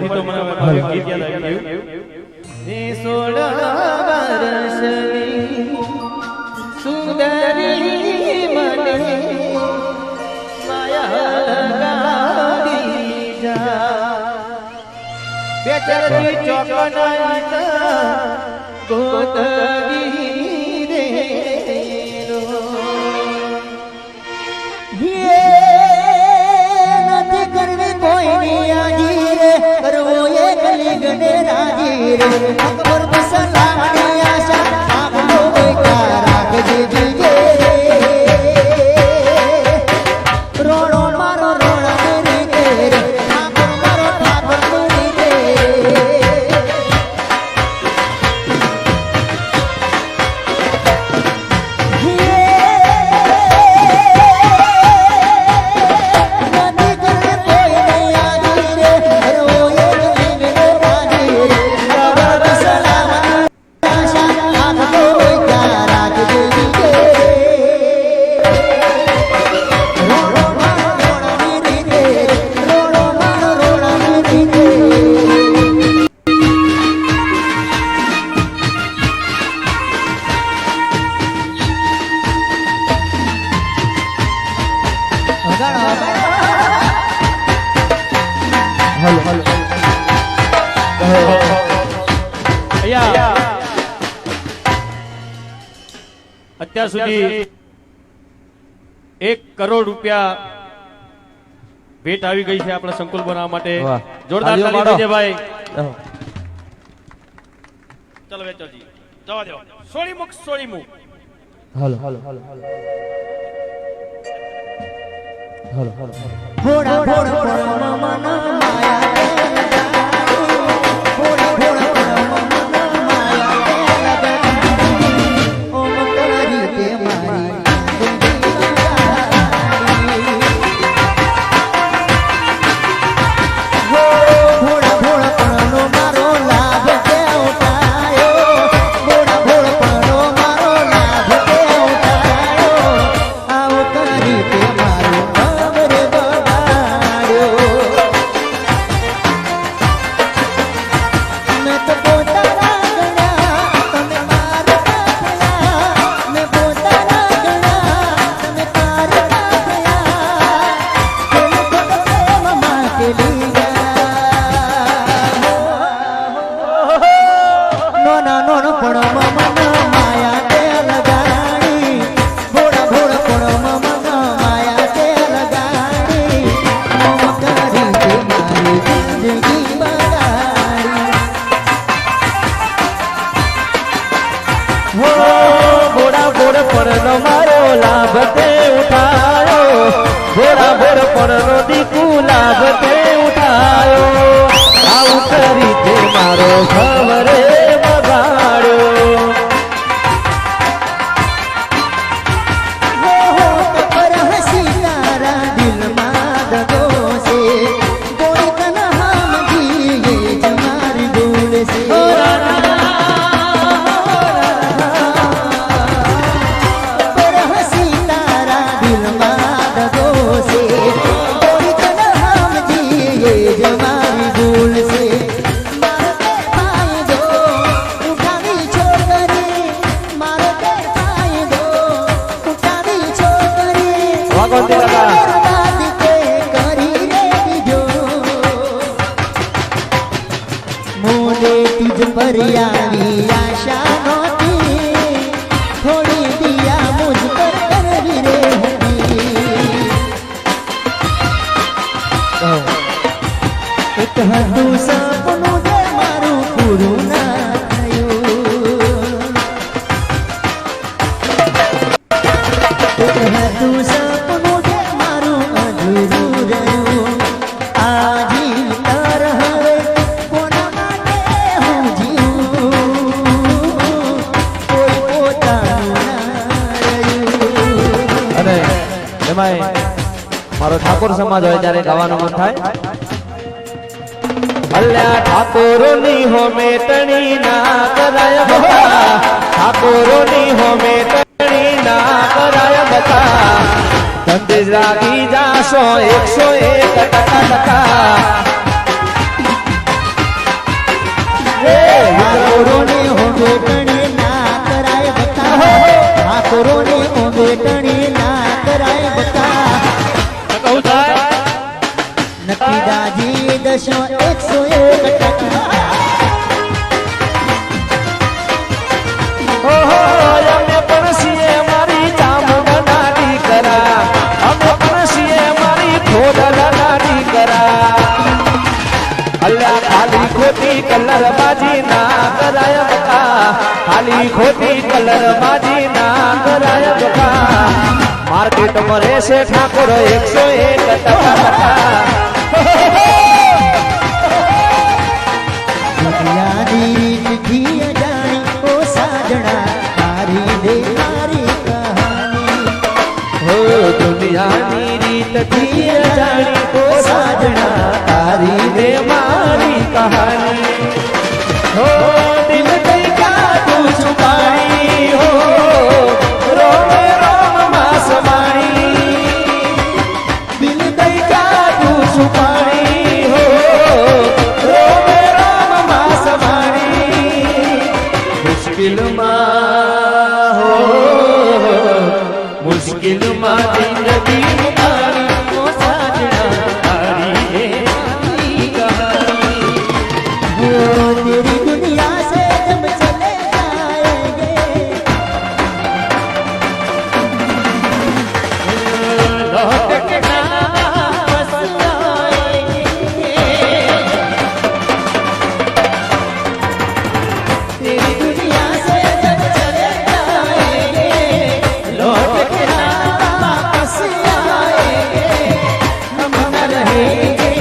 ઉપરથી તો મને ગીત યાદ આવી ગયું. 16 વર્ષની સુંદરી મને માયા લગાડી જા બેચરથી ચોકના ગોતગી રે નથી કરવી કોઈની આજી રે કરવો એ ગલી ગને રાજી રે અકબર સલામની આશા આપનો બેટા રાખજે જીજે રોડો મારો રોડા મેરી દે રે ઠાકોર મારો ઠાકોર મેરી દે અત્યાર સુધી 1 કરોડ રૂપિયા ભેટ આવી ગઈ છે આપણા સંકુલ બનાવવા માટે. જોરદાર તાળી દેજે ભાઈ. ચલો વેચોજી જવા દો. સોળી મુખ હાલો હાલો હાલો હાલો હાલો ફોડા ફોડા ફોડા મન માયા मारो ठाकुर समाज हो जारे गावानो मन थाय अल्ला ठाकुरोनी हो में तणी ना कराय बता ठाकुरोनी हो में तणी ना कराय बता धंधे लागी जाशो 101 टका टका દશો 101 ઓહો અમે પણ છીએ મારી ચામુંડના દીકરા અમે પણ છીએ મારી ખોડલના દીકરા અલ્યા ખાલી ખોટી કલર બાજી ના કરાય બકા ખાલી ખોટી કલર બાજી ના કરાય બકા માર્કેટમાં રહેશે ઠાકોર 101 દુનિયાની ચિઠ્ઠી જાણી ઓ સાજણા તારી દે મારી કહાની હો દુનિયાની રીતથી જાણી ઓ સાજણા તારી ને મારી કહાની હો દિલ કઈ કા તું છુપાઈ હો રોમ રોમ માં સમાઈ દિલ કઈ કા તું છુપાઈ હો રોમ રોમ માં સમાઈ મુશ્કિલમાં હો મુશ્કિલમાં જિંદગી મારી ઓ સાજણા તારી ને મારી કહાની वो तेरी दुनिया से जब चले जाएंगे लौट के ना बस आएंगे तेरी दुनिया से जब चले जाएंगे लौट के ना वापस आएंगे हम न रहेंगे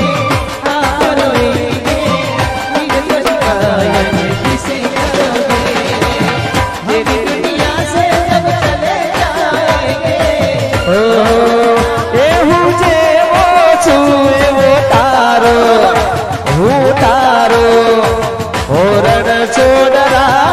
आप रोएंगे किसे